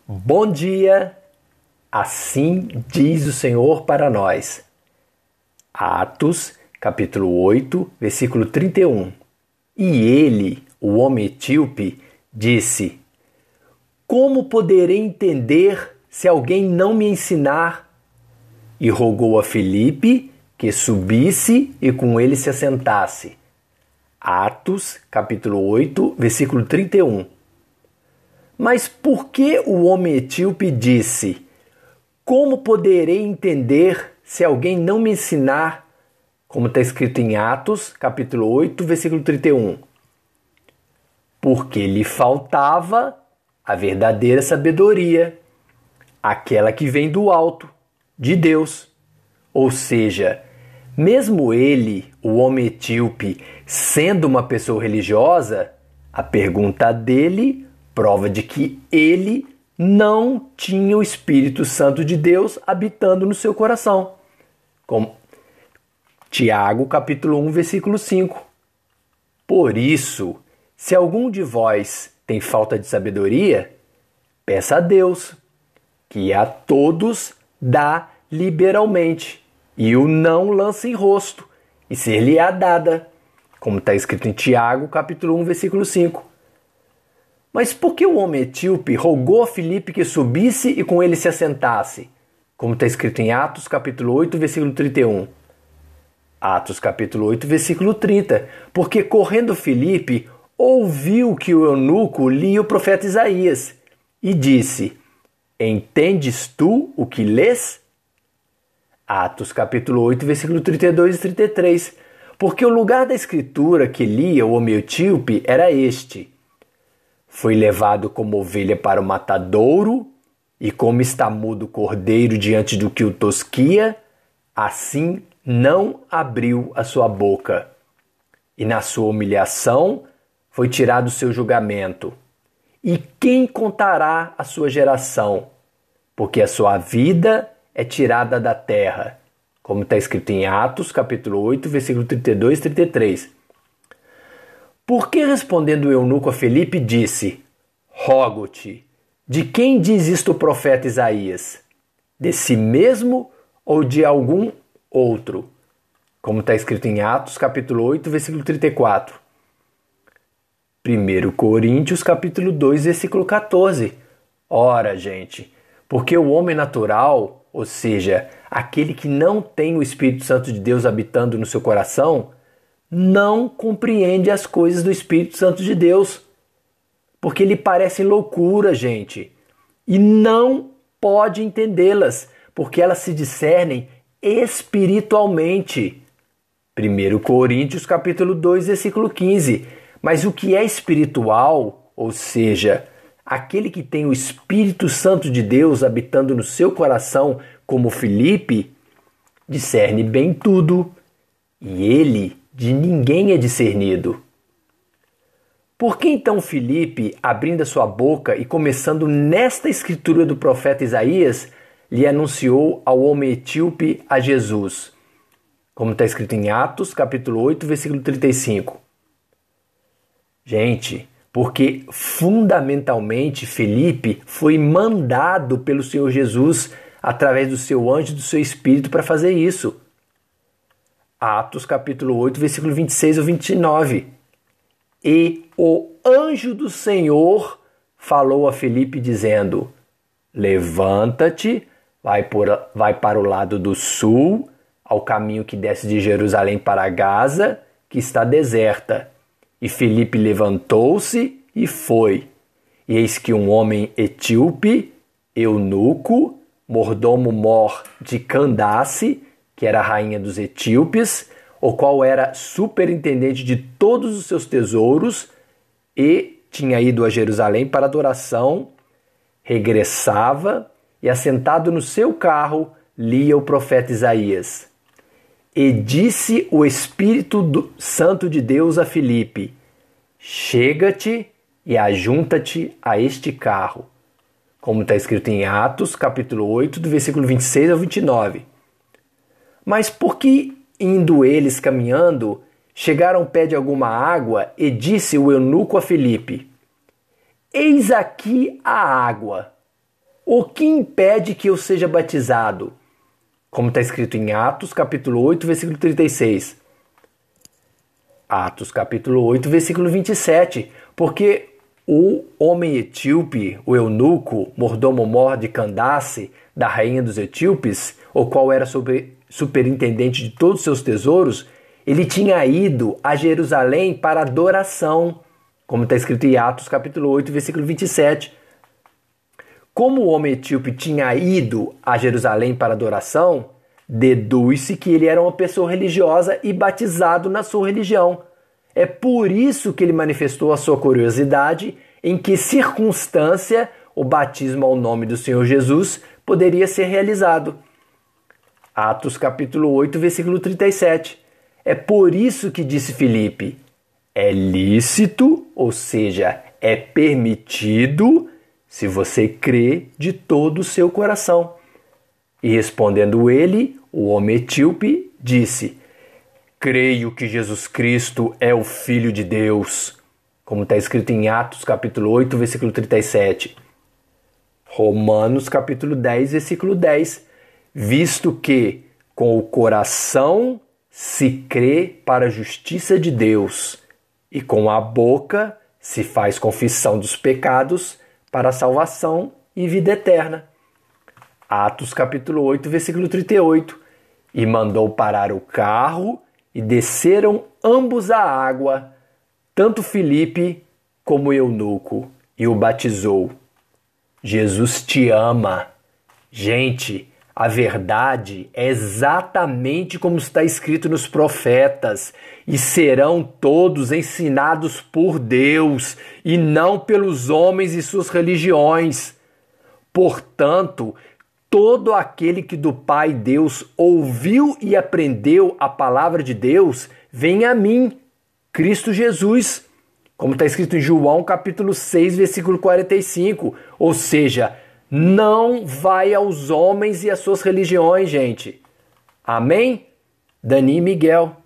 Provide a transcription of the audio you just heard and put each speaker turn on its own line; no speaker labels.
Bom dia, assim diz o Senhor para nós. Atos, capítulo 8, versículo 31. E ele, o homem etíope, disse: Como poderei entender se alguém não me ensinar? E rogou a Filipe que subisse e com ele se assentasse. Atos, capítulo 8, versículo 31. Mas por que o homem etíope disse: Como poderei entender se alguém não me ensinar? Como está escrito em Atos, capítulo 8, versículo 31. Porque lhe faltava a verdadeira sabedoria, aquela que vem do alto, de Deus. Ou seja, mesmo ele, o homem etíope, sendo uma pessoa religiosa, a pergunta dele prova de que ele não tinha o Espírito Santo de Deus habitando no seu coração. Como Tiago, capítulo 1, versículo 5. Por isso, se algum de vós tem falta de sabedoria, peça a Deus, que a todos dá liberalmente, e o não lança em rosto, e ser-lhe-á dada, como está escrito em Tiago, capítulo 1, versículo 5. Mas por que o homem etíope rogou a Filipe que subisse e com ele se assentasse? Como está escrito em Atos, capítulo 8, versículo 31. Atos, capítulo 8, versículo 30. Porque correndo Filipe, ouviu que o eunuco lia o profeta Isaías e disse: Entendes tu o que lês? Atos, capítulo 8, versículo 32 e 33. Porque o lugar da escritura que lia o homem etíope era este: Foi levado como ovelha para o matadouro, e como está mudo o cordeiro diante do que o tosquia, assim não abriu a sua boca. E na sua humilhação foi tirado o seu julgamento. E quem contará a sua geração? Porque a sua vida é tirada da terra. Como está escrito em Atos, capítulo 8, versículo 32 e 33. Por que respondendo o eunuco a Filipe disse: Rogo-te, de quem diz isto o profeta Isaías? De si mesmo ou de algum outro? Como está escrito em Atos, capítulo 8, versículo 34. 1 Coríntios, capítulo 2, versículo 14. Ora, gente, porque o homem natural, ou seja, aquele que não tem o Espírito Santo de Deus habitando no seu coração, não compreende as coisas do Espírito Santo de Deus, porque lhe parecem loucura, gente, e não pode entendê-las, porque elas se discernem espiritualmente. 1 Coríntios capítulo 2, versículo 15. Mas o que é espiritual, ou seja, aquele que tem o Espírito Santo de Deus habitando no seu coração, como Filipe, discerne bem tudo, e ele de ninguém é discernido. Por que então Filipe, abrindo a sua boca e começando nesta escritura do profeta Isaías, lhe anunciou ao homem etíope a Jesus? Como está escrito em Atos, capítulo 8, versículo 35. Gente, porque fundamentalmente Filipe foi mandado pelo Senhor Jesus através do seu anjo e do seu espírito para fazer isso. Atos capítulo 8, versículo 26 ao 29. E o anjo do Senhor falou a Filipe dizendo: Levanta-te, vai para o lado do sul, ao caminho que desce de Jerusalém para Gaza, que está deserta. E Filipe levantou-se e foi. E eis que um homem etíope, eunuco, mordomo-mor de Candace, que era a rainha dos etíopes, o qual era superintendente de todos os seus tesouros e tinha ido a Jerusalém para adoração, regressava e, assentado no seu carro, lia o profeta Isaías. E disse o Espírito Santo de Deus a Filipe: Chega-te e ajunta-te a este carro. Como está escrito em Atos, capítulo 8, do versículo 26 ao 29. Mas por que, indo eles caminhando, chegaram ao pé de alguma água, e disse o eunuco a Filipe: Eis aqui a água. O que impede que eu seja batizado? Como está escrito em Atos capítulo 8, versículo 36. Atos capítulo 8, versículo 27. Porque o homem etíope, o eunuco, mordomo-mor de Candace, da rainha dos etíopes, o qual era superintendente de todos os seus tesouros, ele tinha ido a Jerusalém para adoração, como está escrito em Atos capítulo 8, versículo 27. Como o homem etíope tinha ido a Jerusalém para adoração, deduz-se que ele era uma pessoa religiosa e batizado na sua religião. É por isso que ele manifestou a sua curiosidade em que circunstância o batismo ao nome do Senhor Jesus poderia ser realizado. Atos capítulo 8, versículo 37. É por isso que disse Filipe, é lícito, ou seja, é permitido, se você crê de todo o seu coração. E respondendo ele, o homem etíope disse, creio que Jesus Cristo é o Filho de Deus, como está escrito em Atos capítulo 8, versículo 37. Romanos capítulo 10, versículo 10. Visto que com o coração se crê para a justiça de Deus e com a boca se faz confissão dos pecados para a salvação e vida eterna. Atos capítulo 8, versículo 38. E mandou parar o carro e desceram ambos à água, tanto Filipe como o eunuco, e o batizou. Jesus te ama. Gente, a verdade é exatamente como está escrito nos profetas, e serão todos ensinados por Deus, e não pelos homens e suas religiões. Portanto, todo aquele que do Pai Deus ouviu e aprendeu a palavra de Deus, vem a mim, Cristo Jesus, como está escrito em João capítulo 6, versículo 45, ou seja, não vai aos homens e às suas religiões, gente. Amém? Dani e Miguel.